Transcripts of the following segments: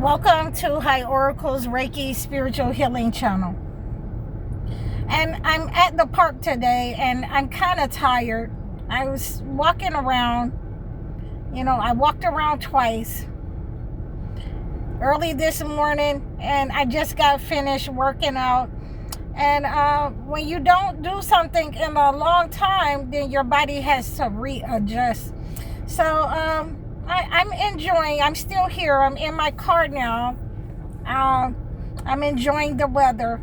Welcome to High Oracle's Reiki Spiritual Healing Channel. And I'm at the park today and I'm kind of tired. I was walking around, I walked around twice early this morning and I just got finished working out. And when you don't do something in a long time, then your body has to readjust. So I'm enjoying. I'm still here. I'm in my car now. I'm enjoying the weather.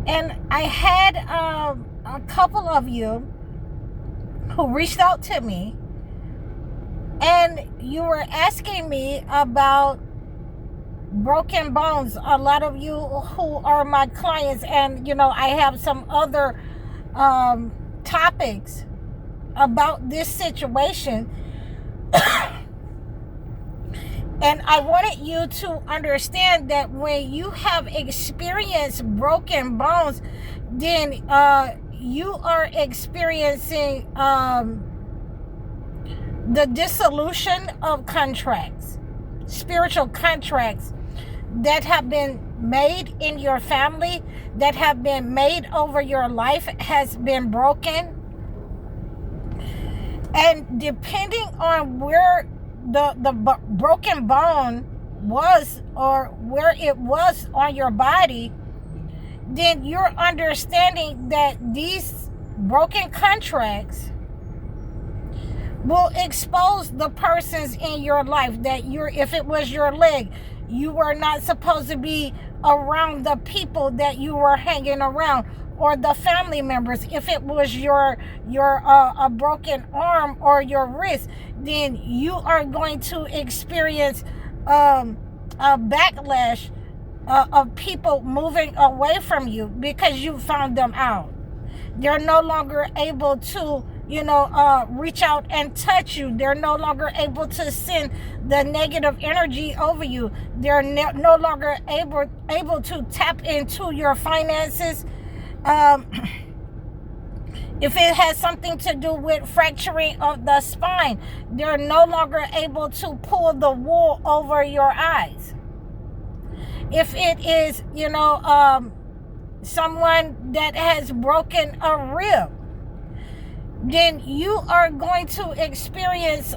And I had a couple of you who reached out to me, and you were asking me about broken bones. A lot of you who are my clients, and I have some other topics about this situation. And I wanted you to understand that when you have experienced broken bones, then you are experiencing the dissolution of contracts, spiritual contracts that have been made in your family, that have been made over your life, has been broken. And depending on where the broken bone was or where it was on your body, then you're understanding that these broken contracts will expose the persons in your life that if it was your leg, you were not supposed to be around the people that you were hanging around, or the family members. If it was your a broken arm or your wrist, then you are going to experience a backlash of people moving away from you because you found them out. They're no longer able to reach out and touch you. They're no longer able to send the negative energy over you. They're no longer able to tap into your finances. If it has something to do with fracturing of the spine, they're no longer able to pull the wool over your eyes. If it is, someone that has broken a rib, then you are going to experience,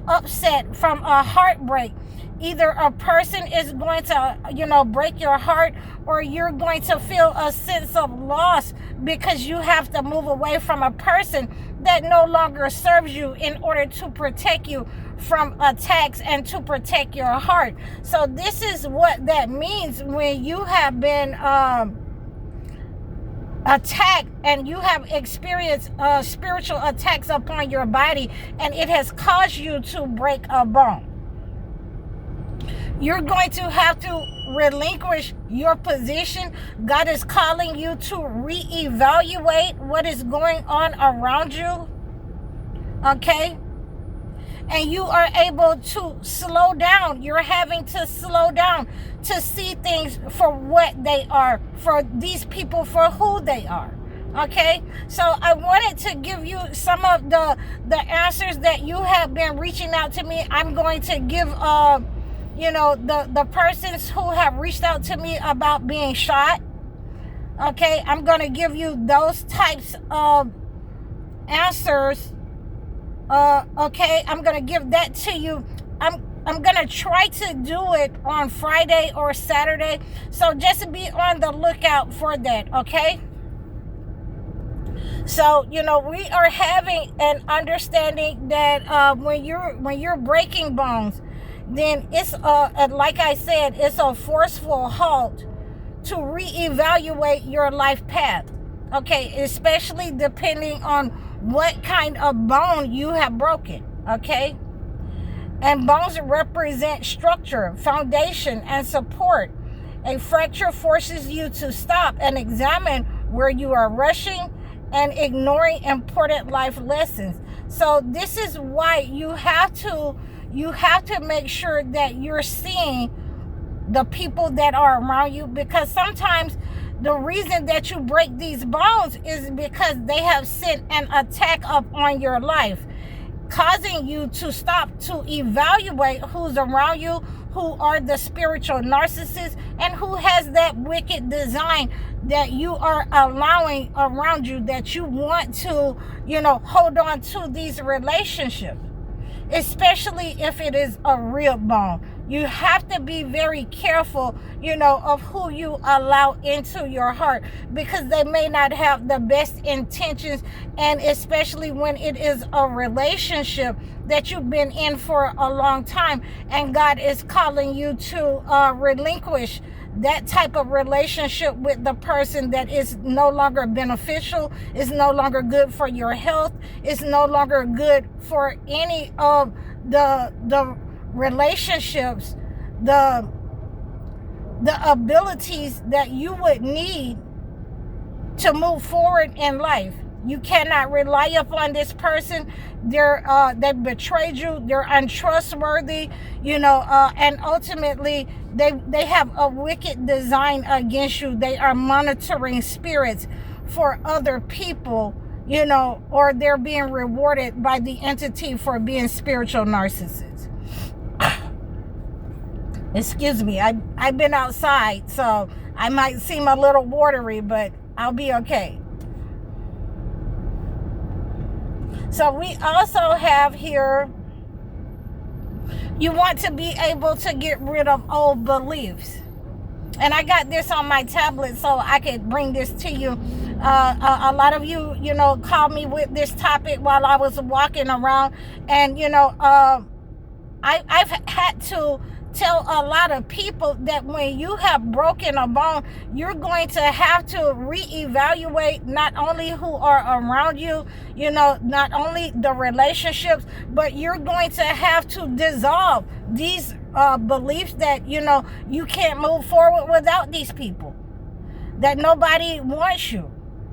upset from a heartbreak. Either a person is going to, break your heart, or you're going to feel a sense of loss because you have to move away from a person that no longer serves you in order to protect you from attacks and to protect your heart. So this is what that means when you have been attacked and you have experienced spiritual attacks upon your body, and it has caused you to break a bone. You're going to have to relinquish your position. God is calling you to reevaluate what is going on around you. Okay? And you are able to slow down. You're having to slow down to see things for what they are, for these people for who they are. Okay? So I wanted to give you some of the answers that you have been reaching out to me. I'm going to give the persons who have reached out to me about being shot. Okay, I'm going to give you those types of answers. Okay, I'm going to give that to you. I'm going to try to do it on Friday or Saturday. So just be on the lookout for that, okay? So, we are having an understanding that when you're breaking bones, then it's like I said, it's a forceful halt to reevaluate your life path. Okay, especially depending on what kind of bone you have broken. Okay, and bones represent structure, foundation, and support. A fracture forces you to stop and examine where you are rushing and ignoring important life lessons. So this is why you have to make sure that you're seeing the people that are around you, because sometimes the reason that you break these bones is because they have sent an attack up on your life. causing you to stop to evaluate who's around you, who are the spiritual narcissists, and who has that wicked design that you are allowing around you, that you want to, hold on to these relationships, especially if it is a real bond. You have to be very careful, of who you allow into your heart, because they may not have the best intentions, and especially when it is a relationship that you've been in for a long time, and God is calling you to relinquish that type of relationship with the person that is no longer beneficial, is no longer good for your health, is no longer good for any of the relationships, the abilities that you would need to move forward in life. You cannot rely upon this person. They betrayed you. They're untrustworthy, and ultimately they have a wicked design against you. They are monitoring spirits for other people, or they're being rewarded by the entity for being spiritual narcissists. Excuse me, I've been outside, so I might seem a little watery, but I'll be okay. So we also have here, you want to be able to get rid of old beliefs. And I got this on my tablet so I could bring this to you. A lot of you, called me with this topic while I was walking around. And, I've had to tell a lot of people that when you have broken a bone, you're going to have to reevaluate not only who are around you, not only the relationships, but you're going to have to dissolve these beliefs that, you can't move forward without these people, that nobody wants you,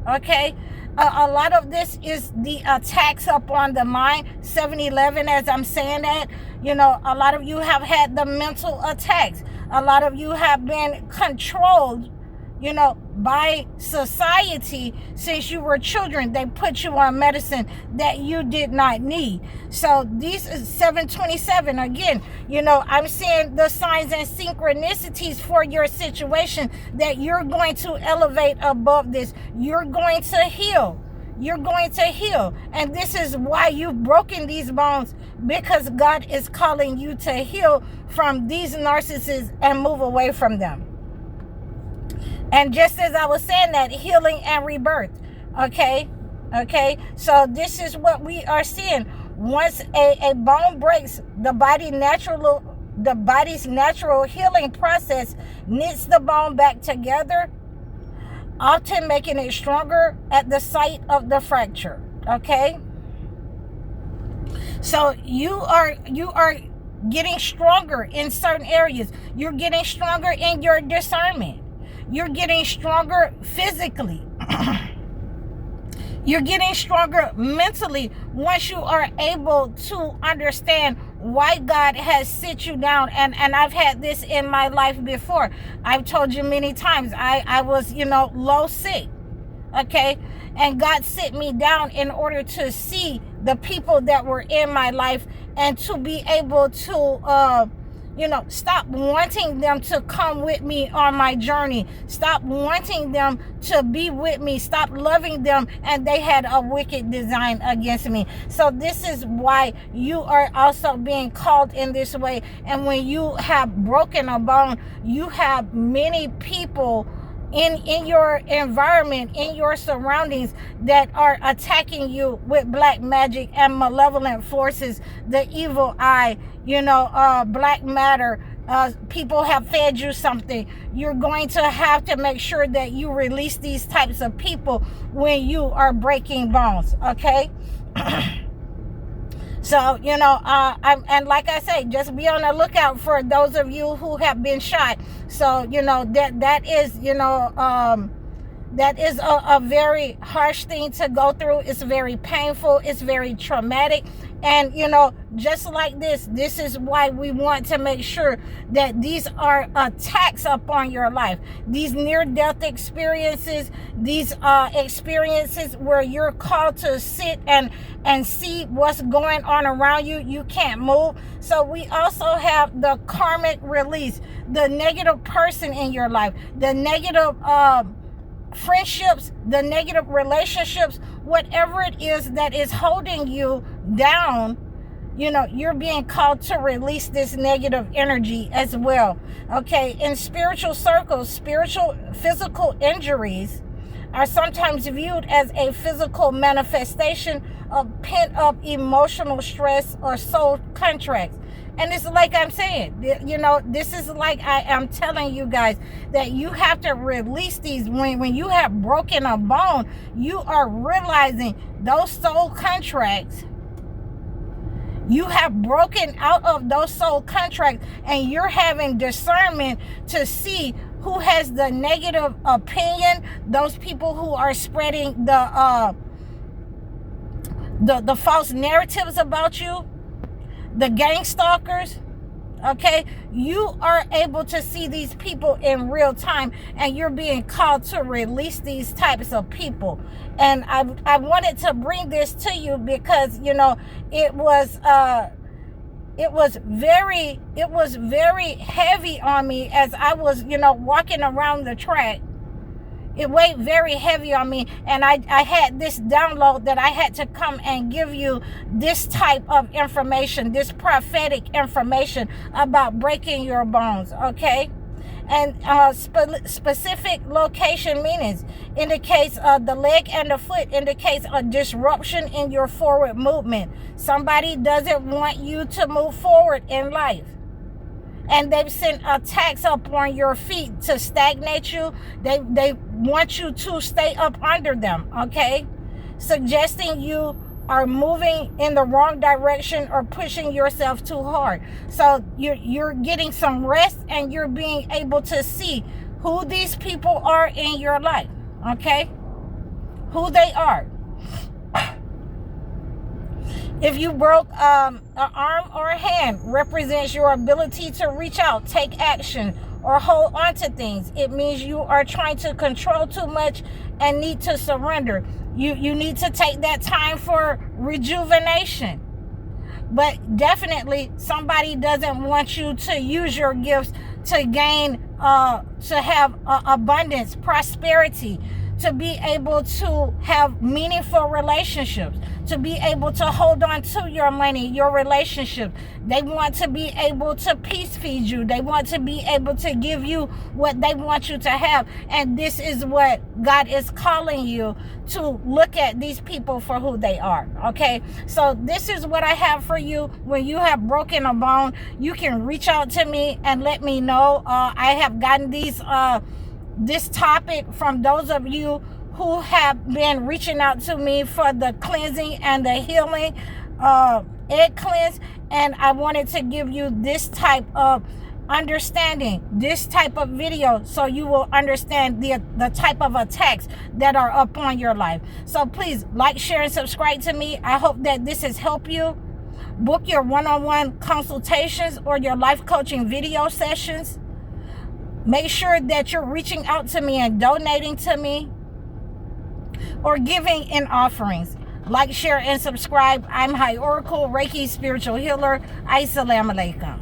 okay? A lot of this is the attacks upon the mind. 7-11, as I'm saying that, a lot of you have had the mental attacks. A lot of you have been controlled, by society since you were children. They put you on medicine that you did not need. So these is 7-27. Again, I'm seeing the signs and synchronicities for your situation, that you're going to elevate above this. You're going to heal. You're going to heal. And this is why you've broken these bones, because God is calling you to heal from these narcissists and move away from them. And just as I was saying that, healing and rebirth. Okay? So this is what we are seeing. Once a bone breaks, the body's natural healing process knits the bone back together, often making it stronger at the site of the fracture. Okay? So you are getting stronger in certain areas. You're getting stronger in your discernment. You're getting stronger physically. You're getting stronger mentally once you are able to understand why God has sit you down. And I've had this in my life before. I've told you many times, I was, low sick. Okay? And God sit me down in order to see the people that were in my life, and to be able to, stop wanting them to come with me on my journey. Stop wanting them to be with me. Stop loving them. And they had a wicked design against me. So this is why you are also being called in this way. And when you have broken a bone, you have many people in your environment, in your surroundings, that are attacking you with black magic and malevolent forces, the evil eye, black matter. People have fed you something. You're going to have to make sure that you release these types of people when you are breaking bones. Okay? So, and like I say, just be on the lookout for those of you who have been shot. So, that is a very harsh thing to go through. It's very painful. It's very traumatic. And, just like this is why we want to make sure that these are attacks upon your life. These near-death experiences, these experiences where you're called to sit and see what's going on around you. You can't move. So we also have the karmic release, the negative person in your life, the negative friendships, the negative relationships, whatever it is that is holding you down. You know, you're being called to release this negative energy as well. Okay, in spiritual circles, physical injuries are sometimes viewed as a physical manifestation of pent-up emotional stress or soul contracts. And it's like I'm saying, you know, this is like I am telling you guys that you have to release these. When you have broken a bone, you are realizing those soul contracts. You have broken out of those soul contracts, and you're having discernment to see who has the negative opinion, those people who are spreading the false narratives about you, the gang stalkers. Okay, you are able to see these people in real time, and you're being called to release these types of people. And I wanted to bring this to you because, you know, it was very heavy on me as I was, you know, walking around the track. It weighed very heavy on me, and I had this download that I had to come and give you this type of information, this prophetic information about breaking your bones, okay? And specific location meanings indicates the leg and the foot indicates a disruption in your forward movement. Somebody doesn't want you to move forward in life, and they've sent attacks up on your feet to stagnate you. They want you to stay up under them, okay? Suggesting you are moving in the wrong direction or pushing yourself too hard. So you're getting some rest, and you're being able to see who these people are in your life, okay? Who they are. If you broke an arm or a hand, represents your ability to reach out, take action, or hold on to things. It means you are trying to control too much and need to surrender. You need to take that time for rejuvenation. But definitely somebody doesn't want you to use your gifts to gain, to have abundance, prosperity, to be able to have meaningful relationships, to be able to hold on to your money, your relationship. They want to be able to peace feed you. They want to be able to give you what they want you to have. And this is what God is calling you to look at these people for who they are. Okay, so this is what I have for you. When you have broken a bone, you can reach out to me and let me know. I have gotten this topic from those of you who have been reaching out to me for the cleansing and the healing, egg cleanse, and I wanted to give you this type of understanding, this type of video, so you will understand the type of attacks that are upon your life. So please like, share, and subscribe to me. I hope that this has helped you. Book your one-on-one consultations or your life coaching video sessions. Make sure that you're reaching out to me and donating to me, or giving in offerings. Like, share, and subscribe. I'm High Oracle, Reiki spiritual healer. Assalamu alaikum.